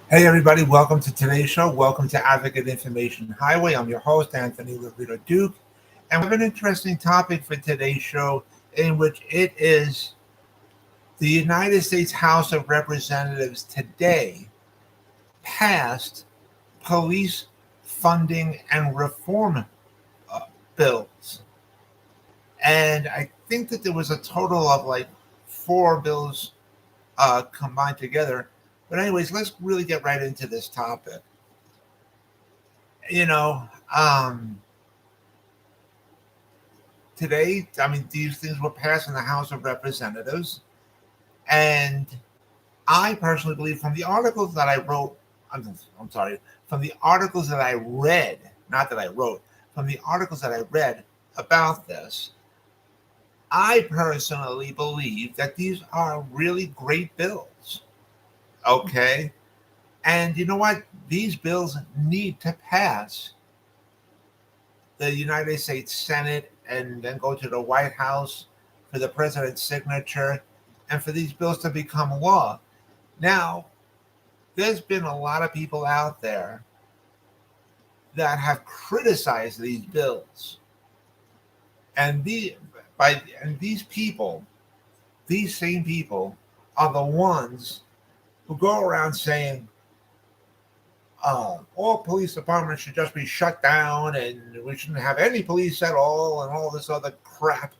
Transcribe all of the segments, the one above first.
Hey, everybody, welcome to today's show. Welcome to Advocate Information Highway. I'm your host, Anthony Lorito-Duke. And we have an interesting topic for today's show, in which it is the United States House of Representatives today passed police funding and reform uh, bills. And I think that there was a total of like four bills combined together. But, anyways, let's really get right into this topic. You know, um, today, I mean, these things were passed in the House of Representatives. And I personally believe from the articles that I wrote, I'm sorry, from the articles that I read, not that I wrote, from the articles that I read about this, I personally believe that these are really great bills. Okay. And you know what? These bills need to pass the United States Senate and then go to the White House for the president's signature and for these bills to become law. Now, there's been a lot of people out there that have criticized these bills. And these people, these same people are the ones who go around saying, all police departments should just be shut down and we shouldn't have any police at all and all this other crap.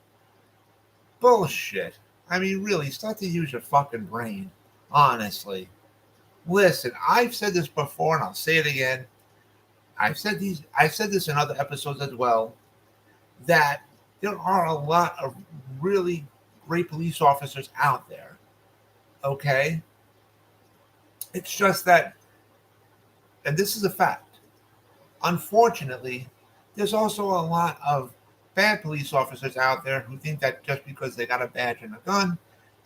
Bullshit. I mean, really, start to use your fucking brain, honestly. Listen, I've said this before and I'll say it again. I've said this in other episodes as well, that there are a lot of really great police officers out there. Okay? It's just that, and this is a fact, unfortunately, there's also a lot of bad police officers out there who think that just because they got a badge and a gun,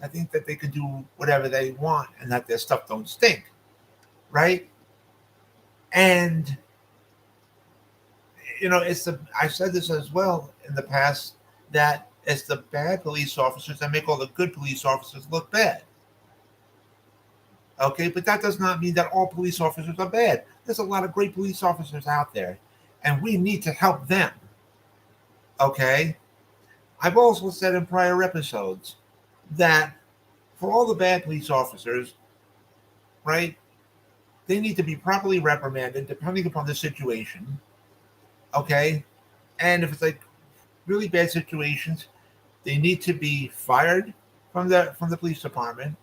I think that they can do whatever they want and that their stuff don't stink, right? And I've said this as well in the past, that it's the bad police officers that make all the good police officers look bad. Okay, but that does not mean that all police officers are bad. There's a lot of great police officers out there, and we need to help them. Okay, I've also said in prior episodes that for all the bad police officers, right, they need to be properly reprimanded depending upon the situation. Okay, and if it's like really bad situations, they need to be fired from the police department.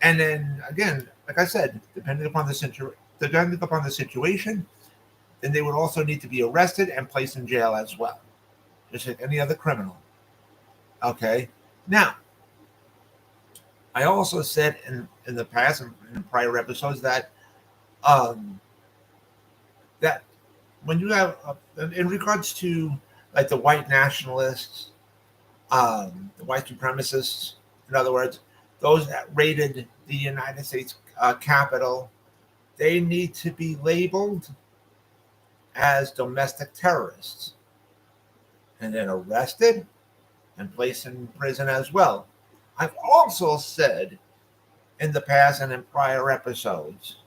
And then again, like I said, depending upon the situation, then they would also need to be arrested and placed in jail as well, just like any other criminal. Okay. Now, I also said in the past in prior episodes um, that when you have in regards to like the white nationalists, the white supremacists, in other words, those that raided the United States Capitol, they need to be labeled as domestic terrorists and then arrested and placed in prison as well. I've also said in the past and in prior episodes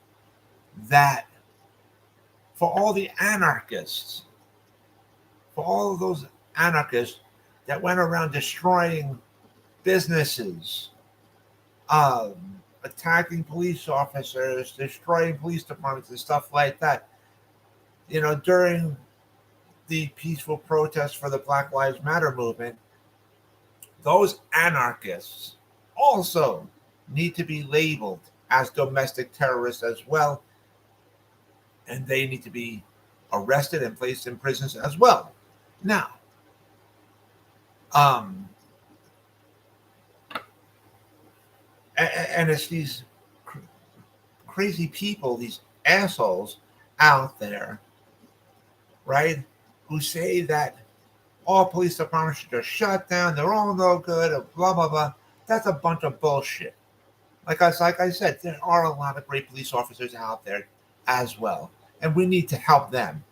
that for all the anarchists, for all of those anarchists that went around destroying businesses, um, attacking police officers, destroying police departments, and stuff like that, during the peaceful protests for the Black Lives Matter movement, those anarchists also need to be labeled as domestic terrorists as well, and they need to be arrested and placed in prisons as well. Now, um, and it's these crazy people, these assholes out there, right, who say that all police departments should just shut down, they're all no good, or blah, blah, blah. That's a bunch of bullshit. Like I said, there are a lot of great police officers out there as well, and we need to help them.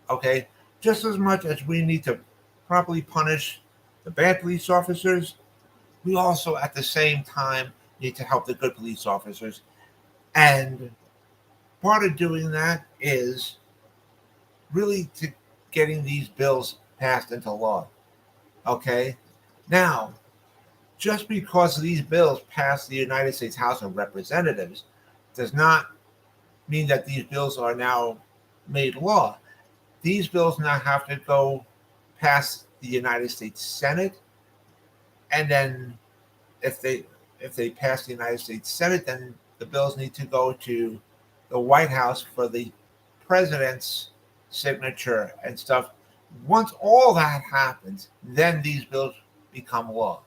Okay, just as much as we need to properly punish the bad police officers, we also at the same time need to help the good police officers. And part of doing that is really to getting these bills passed into law. Okay? Now, just because these bills pass the United States House of Representatives does not mean that these bills are now made law. These bills now have to go past the United States Senate, and then if they pass the United States Senate, then the bills need to go to the White House for the president's signature and stuff. Once all that happens, then these bills become law.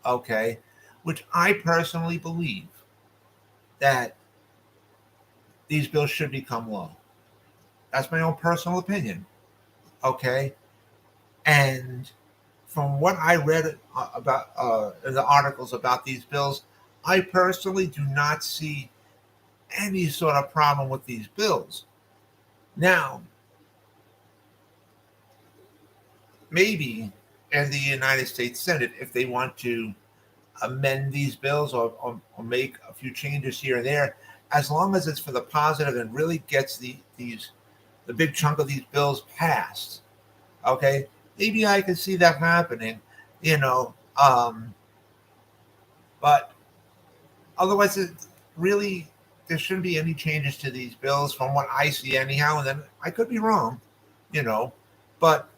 Okay, which I personally believe that these bills should become law. That's my own personal opinion. Okay, and from what I read about in the articles about these bills, I personally do not see any sort of problem with these bills. Now, maybe in the United States Senate, if they want to amend these bills or make a few changes here and there, as long as it's for the positive and really gets the big chunk of these bills passed, okay, maybe I can see that happening, you know. But otherwise, it really there shouldn't be any changes to these bills from what I see anyhow. And then I could be wrong, you know, but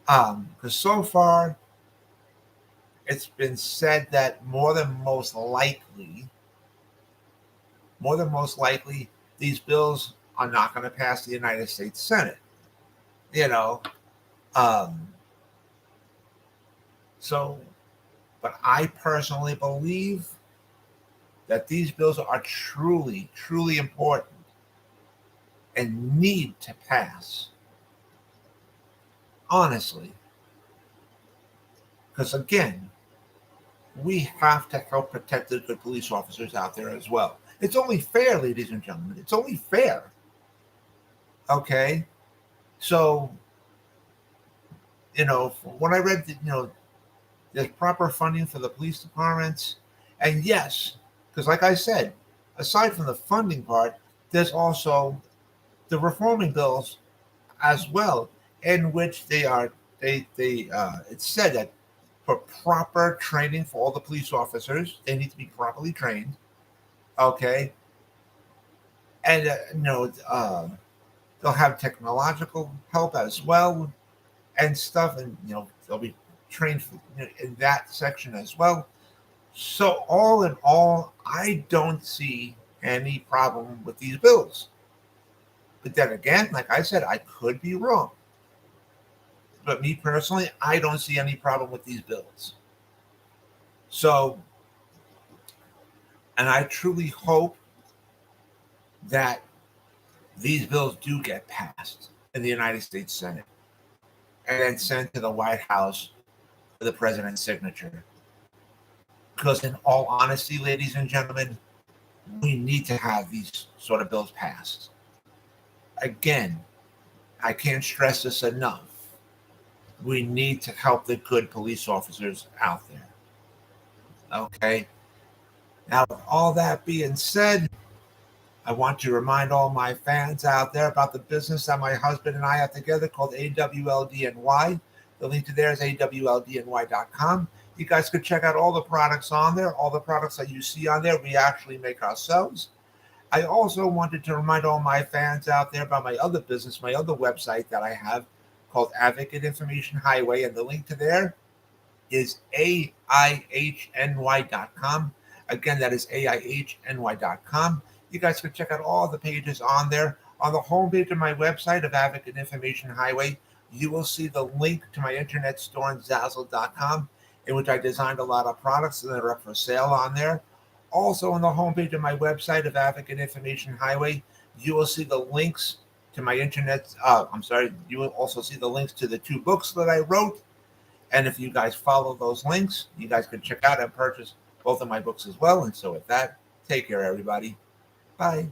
because so far it's been said that more than most likely, these bills are not going to pass the United States Senate. You know, so, but I personally believe that these bills are truly, truly important and need to pass. Honestly. Because again, we have to help protect the good police officers out there as well. It's only fair, ladies and gentlemen. It's only fair. Okay? So, when I read that, there's proper funding for the police departments. And yes, because like I said, aside from the funding part, there's also the reforming bills as well, in which it's said that for proper training for all the police officers, they need to be properly trained. Okay. And, they'll have technological help as well and stuff. And, they'll be trained in that section as well. So all in all, I don't see any problem with these bills. But then again, like I said, I could be wrong. But me personally, I don't see any problem with these bills. So, and I truly hope that these bills do get passed in the United States Senate and then sent to the White House for the president's signature. Because in all honesty, ladies and gentlemen, we need to have these sort of bills passed. Again, I can't stress this enough. We need to help the good police officers out there. Okay? Now, with all that being said, I want to remind all my fans out there about the business that my husband and I have together called AWLDNY. The link to there is awldny.com. You guys could check out all the products on there. All the products that you see on there, we actually make ourselves. I also wanted to remind all my fans out there about my other business, my other website that I have called Advocate Information Highway. And the link to there is AIHNY.com. Again, that is AIHNY.com. You guys can check out all the pages on there. On the homepage of my website of Advocate Information Highway, you will see the link to my internet store on Zazzle.com, in which I designed a lot of products that are up for sale on there. Also on the homepage of my website of Advocate Information Highway, you will see the links to my you will also see the links to the 2 books that I wrote. And if you guys follow those links, you guys can check out and purchase both of my books as well. And so with that, take care, everybody. Bye.